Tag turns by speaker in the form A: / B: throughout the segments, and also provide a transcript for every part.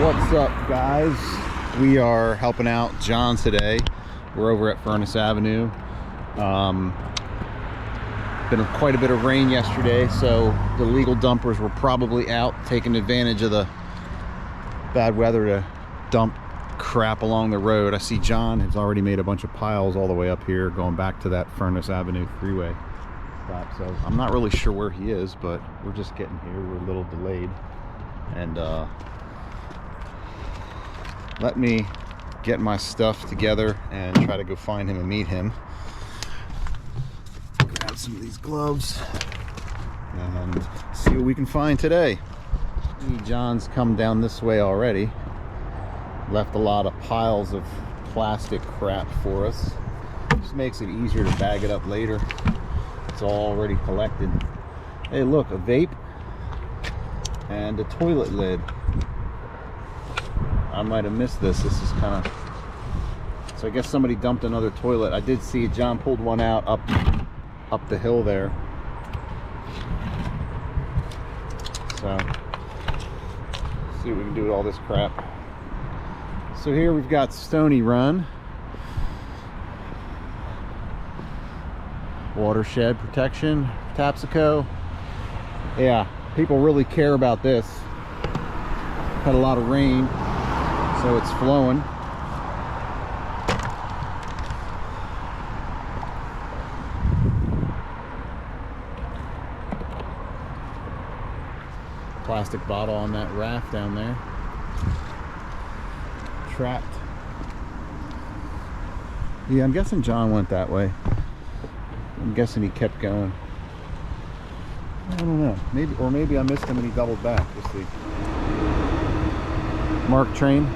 A: What's up, guys? We are helping out John today. We're over at Furnace Avenue. Been quite a bit of rain yesterday, so the legal dumpers were probably out taking advantage of the bad weather to dump crap along the road. I see John has already made a bunch of piles all the way up here going back to that Furnace Avenue freeway stop. So I'm not really sure where he is, but we're just getting here. We're a little delayed, and let me get my stuff together and try to go find him and meet him. Grab some of these gloves and see what we can find today. John's come down this way already. Left a lot of piles of plastic crap for us. Just makes it easier to bag it up later. It's all already collected. Hey, look, a vape and a toilet lid. I might have missed this. This is kind of... So I guess somebody dumped another toilet. I did see John pulled one out up the hill there. So, see what we can do with all this crap. So here we've got Stony Run. Watershed protection, Tapsico. Yeah, people really care about this. Had a lot of rain, so it's flowing. Plastic bottle on that raft down there. Trapped. Yeah, I'm guessing John went that way. I'm guessing he kept going. I don't know. Maybe I missed him and he doubled back. We'll see. MARC Train.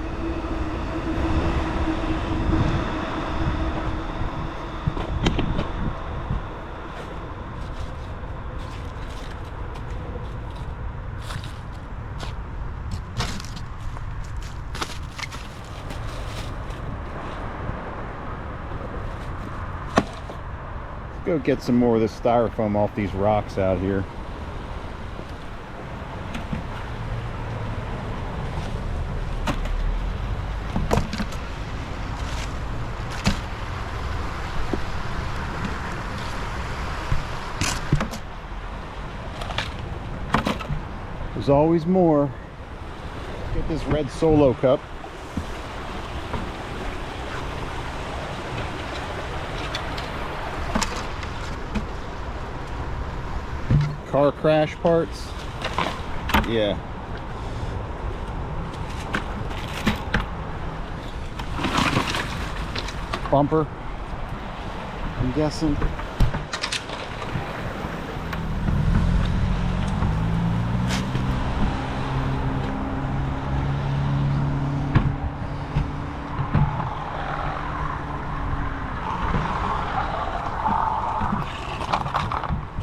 A: Go get some more of this styrofoam off these rocks out here. There's always more. Get this red Solo cup. Car crash parts. Yeah. Bumper, I'm guessing.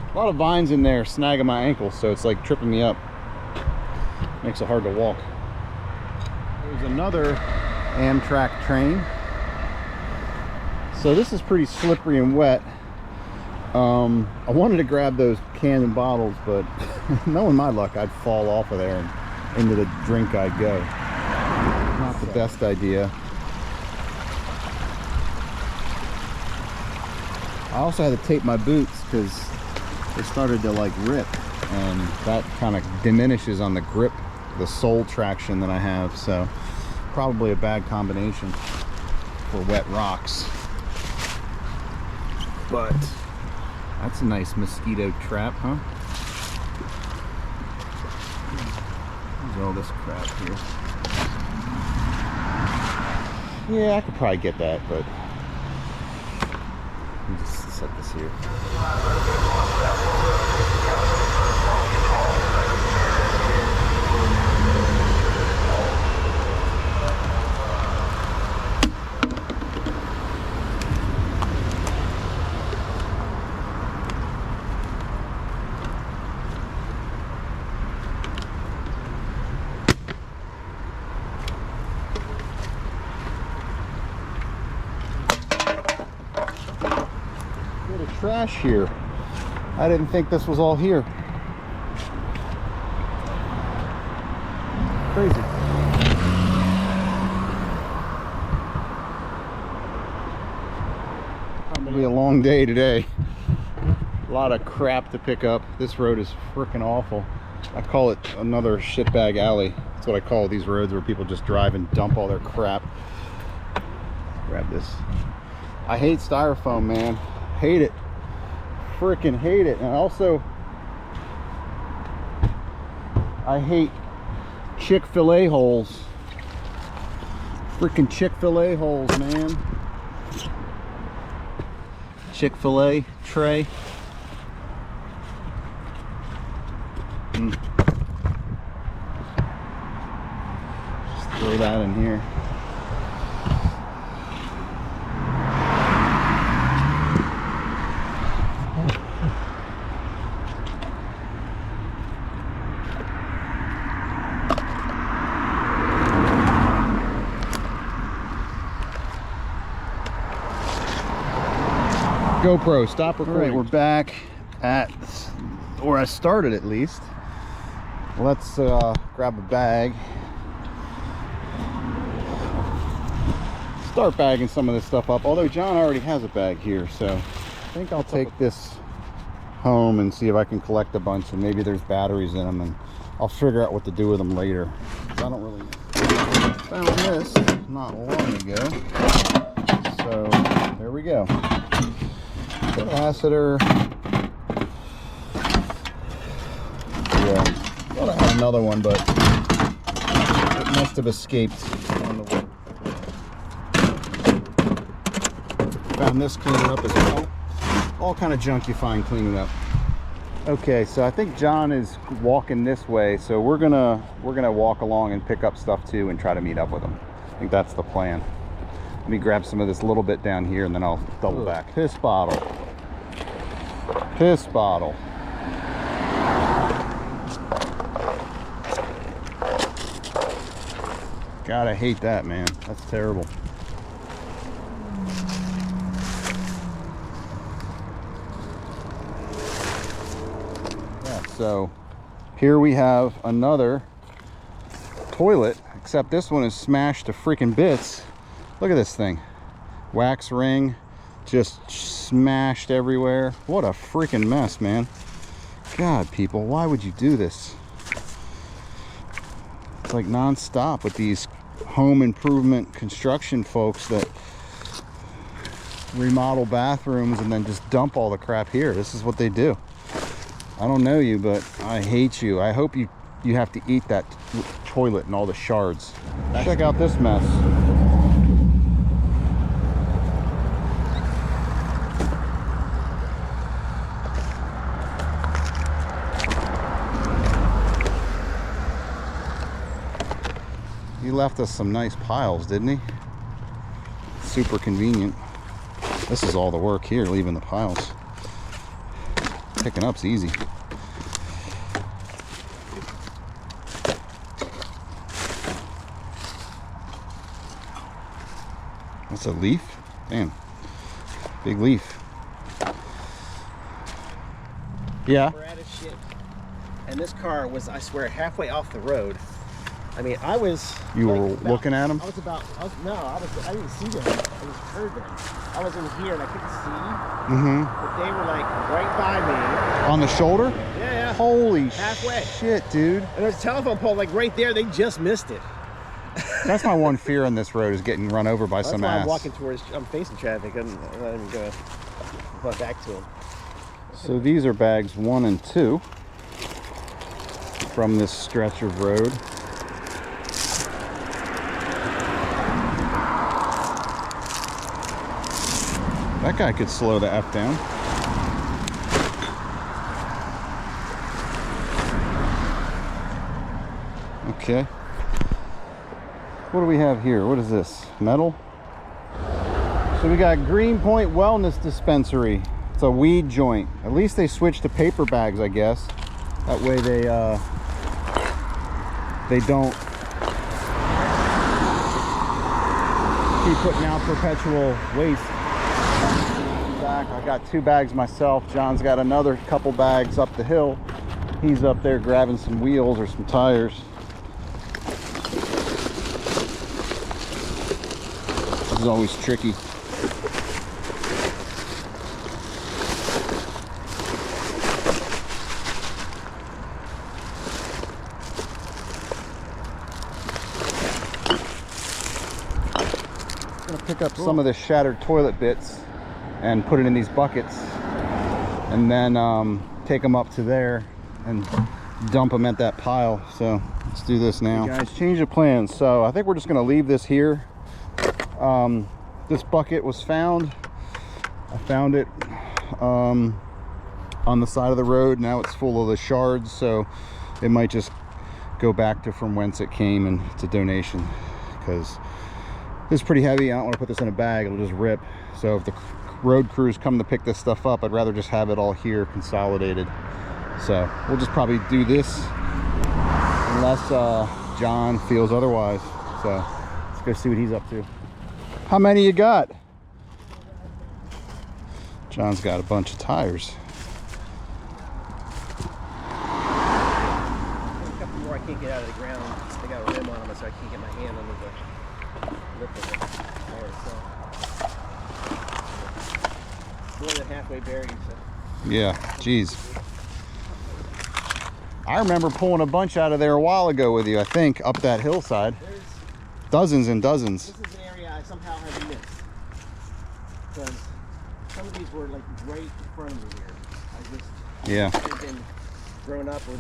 A: A lot of vines in there snagging my ankles, so it's like tripping me up. Makes it hard to walk. There's another Amtrak train. So this is pretty slippery and wet. I wanted to grab those cans and bottles, but knowing my luck, I'd fall off of there and into the drink I'd go. Not the best idea. I also had to tape my boots because they started to like rip, and that kind of diminishes on the grip, the sole traction that I have. So probably a bad combination for wet rocks. But that's a nice mosquito trap, huh? There's all this crap here. Yeah, I could probably get that, but let me just set this here. Trash here. I didn't think this was all here. Crazy. It'll be a long day today. A lot of crap to pick up. This road is freaking awful. I call it another shitbag alley. That's what I call these roads where people just drive and dump all their crap. Grab this. I hate styrofoam, man. Hate it. Freaking hate it. And also, I hate Chick-Fil-Aholes. Freaking Chick-Fil-Aholes, man. Chick-fil-A tray. Just throw that in here. GoPro, stop recording. All right, we're back at where I started at least. Let's grab a bag. Start bagging some of this stuff up, although John already has a bag here, so I think I'll take this home and see if I can collect a bunch, and maybe there's batteries in them, and I'll figure out what to do with them later. I don't really found this not long ago, so there we go. Capacitor. Yeah, thought I had another one, but it must have escaped on the way. Found this cleaning up as well. All kind of junk you find cleaning up. Okay, so I think John is walking this way, so we're gonna walk along and pick up stuff too and try to meet up with him. I think that's the plan. Let me grab some of this little bit down here and then I'll double back. Piss bottle. Piss bottle. God, I hate that, man. That's terrible. Yeah, so here we have another toilet, except this one is smashed to freaking bits. Look at this thing. Wax ring just smashed everywhere. What a freaking mess, man. God, people, why would you do this? It's like non-stop with these home improvement construction folks that remodel bathrooms and then just dump all the crap here. This is what they do. I don't know you, but I hate you. I hope you have to eat that toilet and all the shards. Check out this mess. He left us some nice piles, didn't he? Super convenient. This is all the work here, leaving the piles. Picking up's easy. That's a leaf? Damn. Big leaf. Yeah.
B: We're out of shit. And this car was, I swear, halfway off the road. I mean, I was...
A: You were looking at them?
B: I didn't see them. I just heard them. I was in here and I couldn't see. Mm-hmm. But they were like right by me.
A: On the shoulder?
B: Yeah.
A: Holy
B: halfway.
A: Shit, dude.
B: And there's a telephone pole like right there. They just missed it.
A: That's my one fear on this road, is getting run over by some ass.
B: I'm walking towards, I'm facing traffic. I'm not even going to run back to him.
A: So these are bags 1 and 2 from this stretch of road. That guy could slow the F down. Okay. What do we have here? What is this? Metal? So we got Greenpoint Wellness Dispensary. It's a weed joint. At least they switched to paper bags, I guess. That way they don't keep putting out perpetual waste. Back. I got 2 bags myself. John's got another couple bags up the hill. He's up there grabbing some wheels or some tires. This is always tricky. I'm gonna pick up some of the shattered toilet bits and put it in these buckets, and then take them up to there and dump them at that pile. So let's do this now. Hey guys, change of plans. So I think we're just gonna leave this here. This bucket was found. I found it on the side of the road. Now it's full of the shards, so it might just go back to from whence it came, and it's a donation because it's pretty heavy. I don't want to put this in a bag, it'll just rip. So if the road crews come to pick this stuff up, I'd rather just have it all here consolidated. So we'll just probably do this unless John feels otherwise. So let's go see what he's up to. How many you got? John's got a bunch of tires.
B: A couple more I can't get out of the ground. They got a rim on them, so I can't get my hand under the lip of the tire. So more than halfway buried. So.
A: Yeah, geez. I remember pulling a bunch out of there a while ago with you, I think, up that hillside.
B: There's
A: dozens and dozens.
B: This is an area I somehow have missed. Because some of these were like right in front of me here. I had been grown up where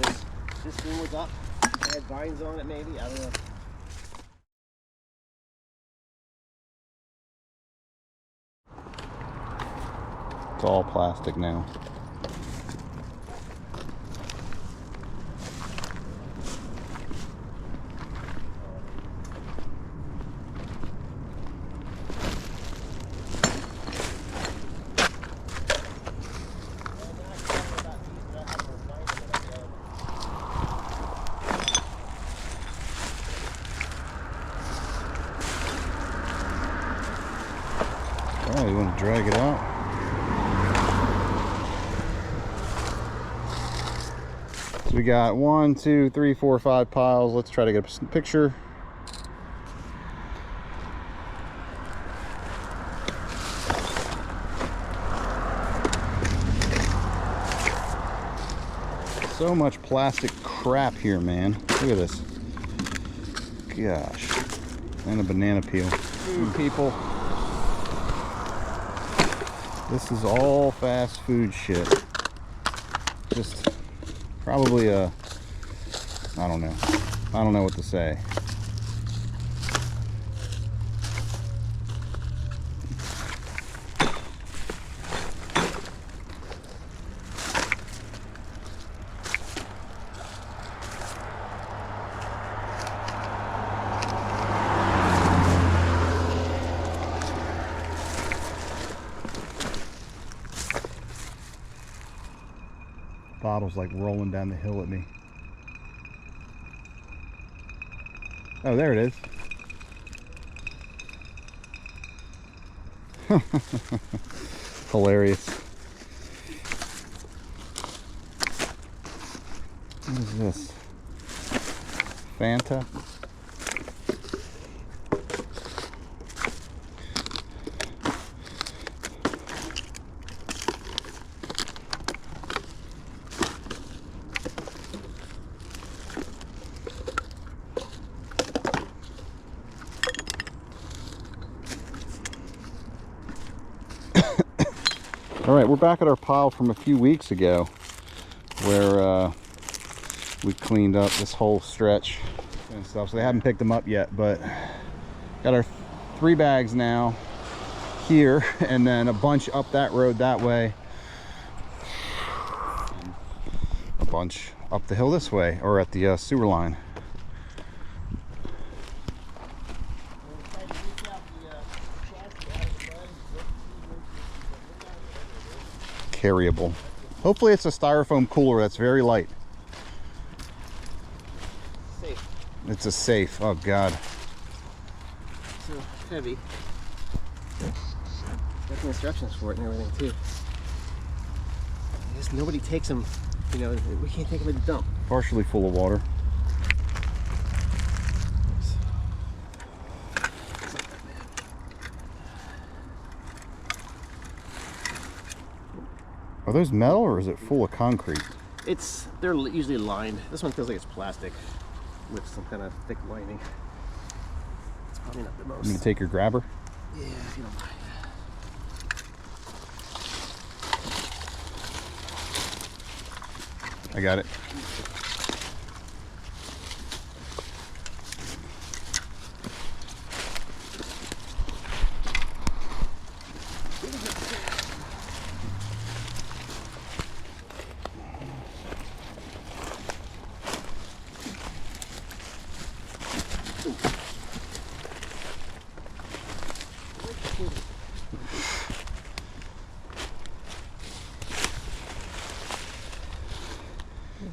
B: this thing was up. It had vines on it maybe, I don't know.
A: It's all plastic now. Oh, you want to drag it out? So we got 1, 2, 3, 4, 5 piles. Let's try to get a picture. So much plastic crap here, man. Look at this. Gosh. And a banana peel. Food, people. This is all fast food shit. Just probably I don't know. I don't know what to say. Bottle's like rolling down the hill at me. Oh, there it is. Hilarious. What is this? Fanta? All right, we're back at our pile from a few weeks ago where we cleaned up this whole stretch and stuff. So they haven't picked them up yet, but got our 3 bags now here, and then a bunch up that road that way, a bunch up the hill this way, or at the sewer line. Carryable. Hopefully it's a styrofoam cooler that's very light.
B: Safe.
A: It's a safe. Oh God.
B: So heavy. Got the instructions for it and everything too. Just nobody takes them. You know, we can't take them to the dump.
A: Partially full of water. Are those metal or is it full of concrete?
B: They're usually lined. This one feels like it's plastic with some kind of thick lining. It's probably not the most.
A: You gonna take your grabber?
B: Yeah, if you don't mind.
A: I got it.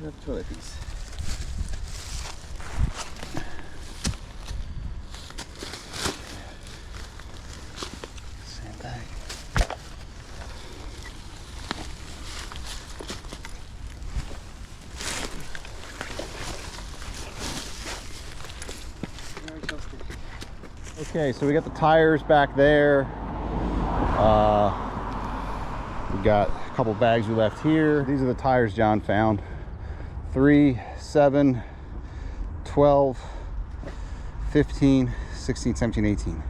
B: Another toilet piece. Same bag.
A: Okay, so we got the tires back there. We got a couple bags we left here. These are the tires John found. 3, 7, 12, 15, 16, 17, 18.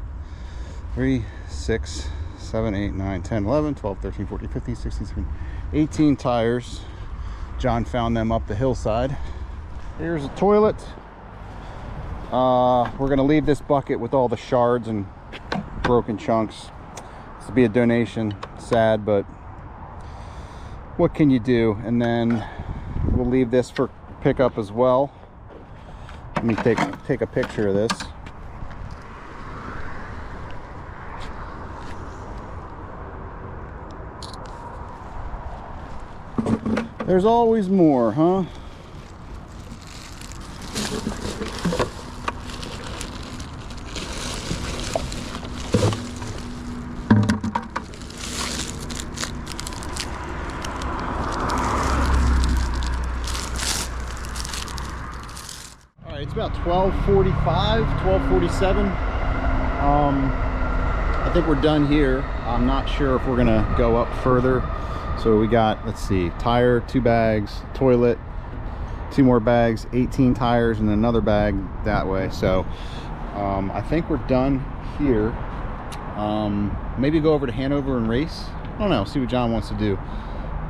A: 3, 6, 7, 8, 9, 10, 11, 12, 13, 14, 15, 16, 17, 18 tires. John found them up the hillside. Here's a toilet. We're gonna leave this bucket with all the shards and broken chunks. This will be a donation. Sad, but what can you do? And then we'll leave this for pickup as well. Let me take a picture of this. There's always more, huh? It's about 12:45, 12:47. I think we're done here. I'm not sure if we're gonna go up further. So we got, let's see, tire, 2 bags, toilet, 2 more bags, 18 tires, and another bag that way. So I think we're done here. Maybe go over to Hanover and race. I don't know, see what John wants to do.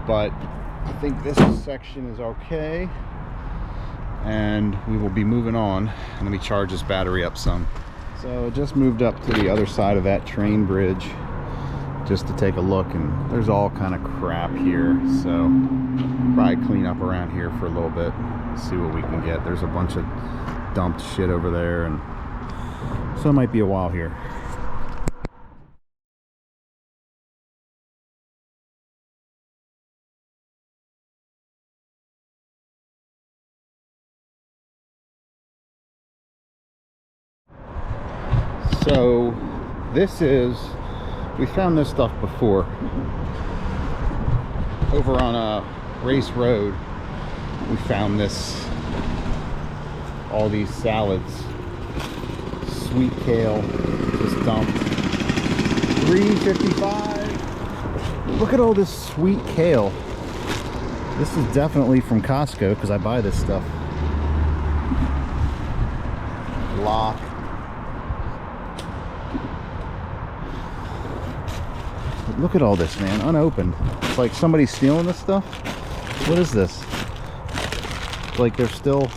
A: But I think this section is okay. And we will be moving on. And let me charge this battery up some. So just moved up to the other side of that train bridge just to take a look, and there's all kind of crap here, so probably clean up around here for a little bit, see what we can get. There's a bunch of dumped shit over there, and so it might be a while here. So this is, we found this stuff before over on a race road. We found this, all these salads, sweet kale, just dumped. $3.55. Look at all this sweet kale. This is definitely from Costco because I buy this stuff. Lock. Look at all this, man, unopened. It's like somebody's stealing this stuff. What is this? Like they're still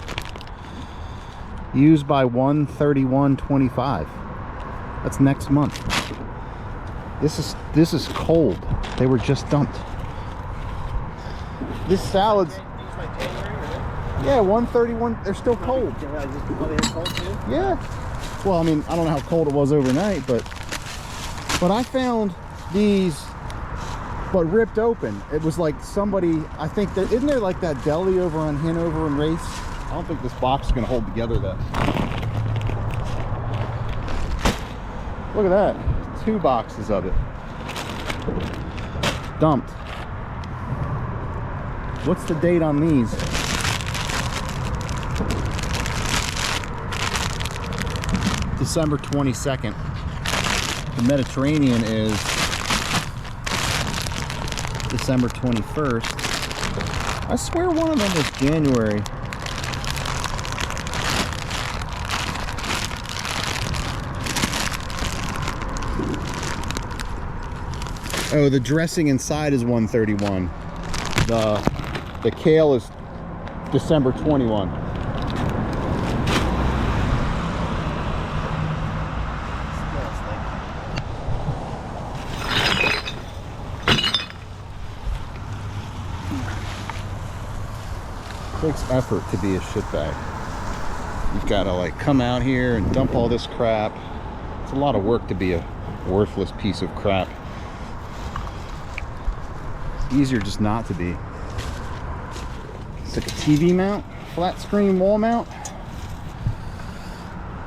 A: used by 1/31/25. That's next month. This is cold. They were just dumped. This salad's, yeah, 1/31. They're still cold. Yeah. Well, I mean, I don't know how cold it was overnight, but I found these, but ripped open. It was like somebody, I think that, isn't there like that deli over on Hanover and Race? I don't think this box is gonna hold together that. Look at that, 2 boxes of it. Dumped. What's the date on these? December 22nd. The Mediterranean is December 21st. I swear one of them was January. Oh, the dressing inside is 131. The kale is December 21. It takes effort to be a shitbag. You've got to like come out here and dump all this crap. It's a lot of work to be a worthless piece of crap. It's easier just not to be. It's like a TV mount, flat screen wall mount,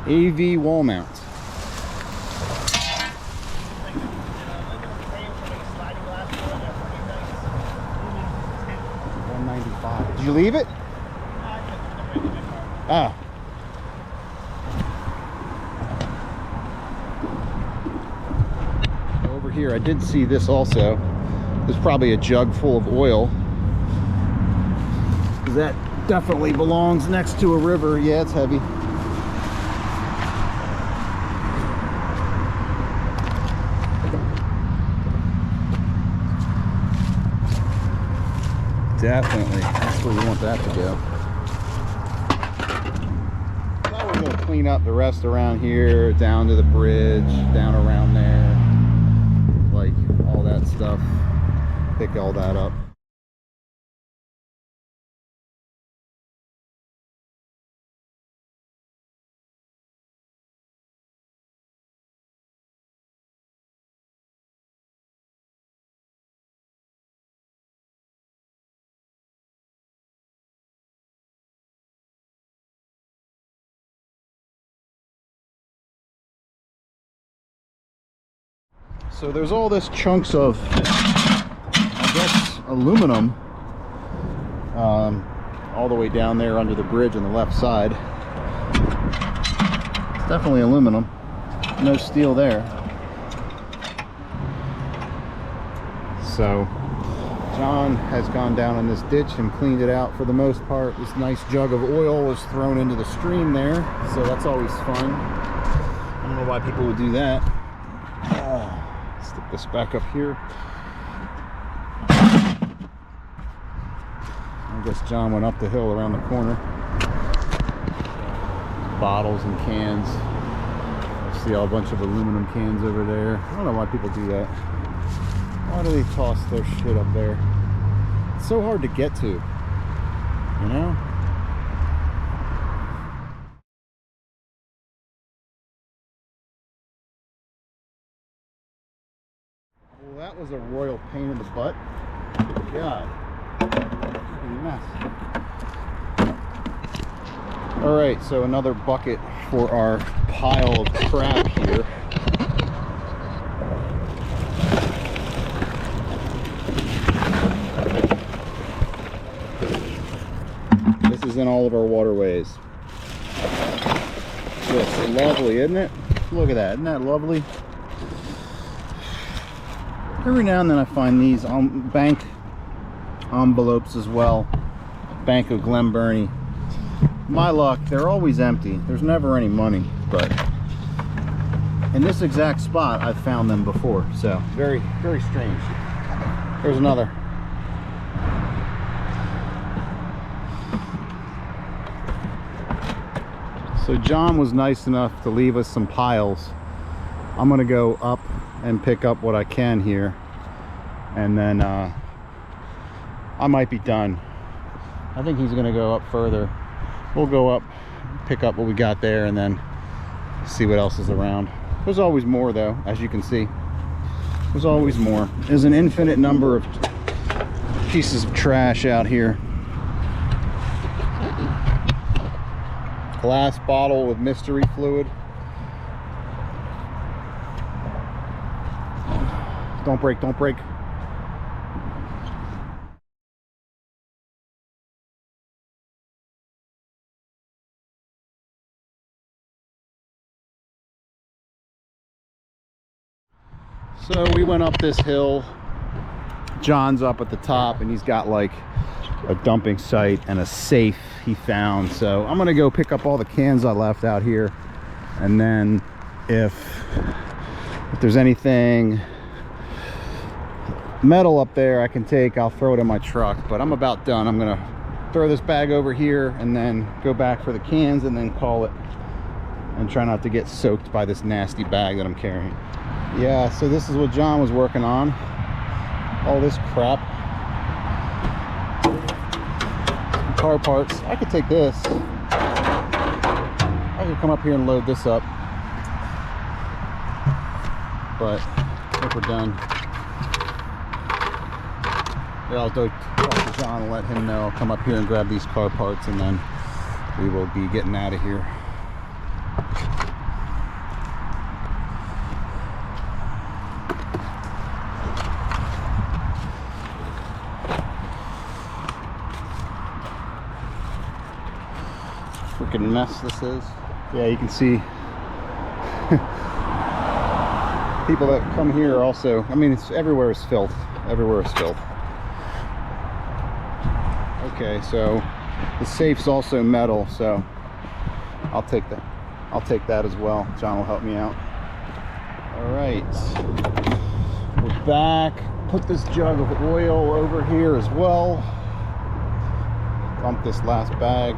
A: AV wall mount. 195. Did you leave it? Ah. Over here, I did see this also. There's probably a jug full of oil. That definitely belongs next to a river. Yeah, it's heavy. Definitely. That's where we want that to go. Now we're going to clean up the rest around here, down to the bridge, down around there. Like all that stuff. Pick all that up. So there's all this chunks of, I guess, aluminum all the way down there under the bridge on the left side. It's definitely aluminum, no steel there. So John has gone down in this ditch and cleaned it out for the most part. This nice jug of oil was thrown into the stream there, so that's always fun. I don't know why people would do that. Stick this back up here. I guess John went up the hill around the corner. Bottles and cans. I see a bunch of aluminum cans over there. I don't know why people do that. Why do they toss their shit up there? It's so hard to get to, you know? Well, that was a royal pain in the butt. God. Freaking mess. Alright, so another bucket for our pile of crap here. This is in all of our waterways. It's lovely, isn't it? Look at that, isn't that lovely? Every now and then I find these bank envelopes as well. Bank of Glen Burnie. My luck, they're always empty. There's never any money, but in this exact spot I've found them before, so very, very strange. There's another. So John was nice enough to leave us some piles. I'm gonna go up and pick up what I can here, and then I might be done. I think he's gonna go up further. We'll go up, pick up what we got there, and then see what else is around. There's always more though, as you can see. There's always more. There's an infinite number of pieces of trash out here. Glass bottle with mystery fluid. Don't break, don't break. So we went up this hill. John's up at the top and he's got like a dumping site and a safe he found. So I'm gonna go pick up all the cans I left out here, and then if If there's anything metal up there I can take, I'll throw it in my truck. But I'm about done. I'm gonna throw this bag over here and then go back for the cans and then call it, and try not to get soaked by this nasty bag that I'm carrying. Yeah, so this is what John was working on. All this crap. Some car parts. I could take this. I could come up here and load this up. But I think we're done. Yeah, I'll go talk to John and let him know. I'll come up here and grab these car parts, and then we will be getting out of here. Freaking mess this is. Yeah, you can see people that come here also, I mean, it's everywhere is filth. Everywhere is filth. Okay, so the safe's also metal, so I'll take that. I'll take that as well. John will help me out. All right, we're back. Put this jug of oil over here as well. Dump this last bag.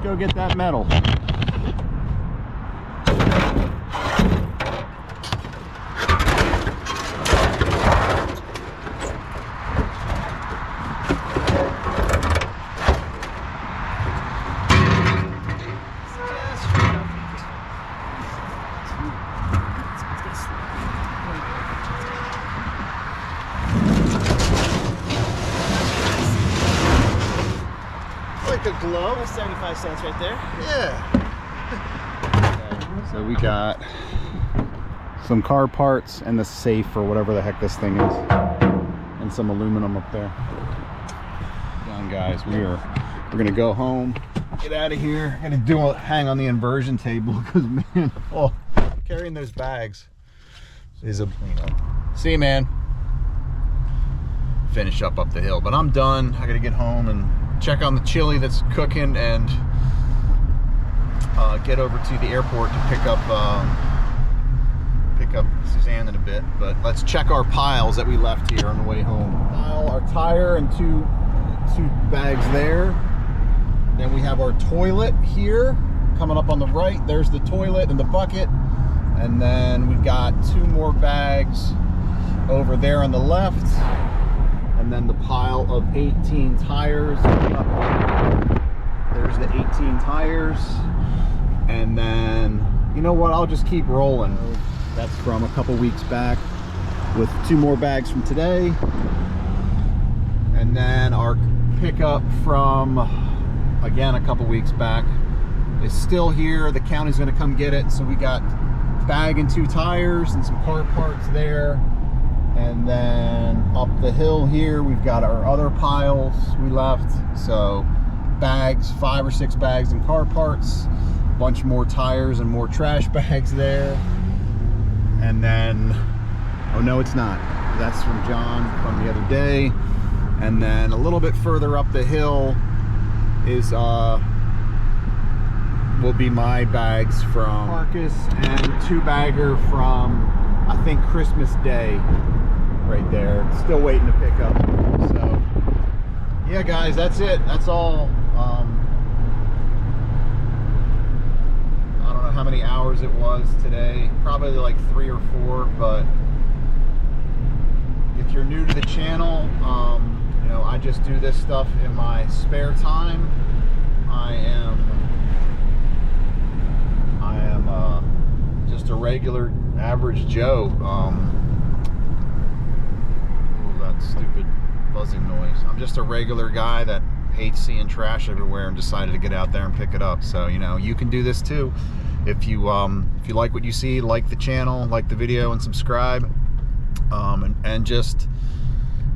A: Go get that metal. A glove, 75 cents right there. Yeah. Okay, so we got some car parts and the safe or whatever the heck this thing is, and some aluminum up there. Done, guys. We're gonna go home, get out of here. I'm gonna hang on the inversion table because, man, oh, carrying those bags is a see you, man. Finish up the hill, but I'm done. I gotta get home and check on the chili that's cooking and get over to the airport to pick up Suzanne in a bit. But let's check our piles that we left here on the way home. Our tire and two bags there. Then we have our toilet here coming up on the right. There's the toilet and the bucket, and then we've got 2 more bags over there on the left. And then the pile of 18 tires. There's the 18 tires. And then, you know what, I'll just keep rolling. That's from a couple weeks back with 2 more bags from today. And then our pickup from, again, a couple weeks back is still here. The county's gonna come get it. So we got bag and 2 tires and some car parts there. And then up the hill here, we've got our other piles we left. So bags, 5 or 6 bags and car parts, a bunch more tires and more trash bags there. And then, oh no, it's not. That's from John from the other day. And then a little bit further up the hill is, will be my bags from Marcus and 2-bagger from, I think, Christmas Day. Right there, still waiting to pick up. So yeah, guys, that's it. That's all. I don't know how many hours it was today, probably like 3 or 4. But if you're new to the channel, you know, I just do this stuff in my spare time. I am just a regular average Joe. Stupid buzzing noise. I'm just a regular guy that hates seeing trash everywhere and decided to get out there and pick it up. So, you know, you can do this too. If you like what you see, like the channel, like the video, and subscribe, and just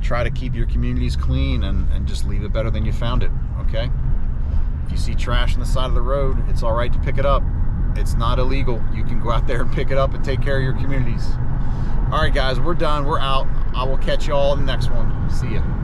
A: try to keep your communities clean and just leave it better than you found it. Okay? If you see trash on the side of the road, it's all right to pick it up. It's not illegal. You can go out there and pick it up and take care of your communities. All right, guys, we're done. We're out. I will catch you all in the next one. See ya.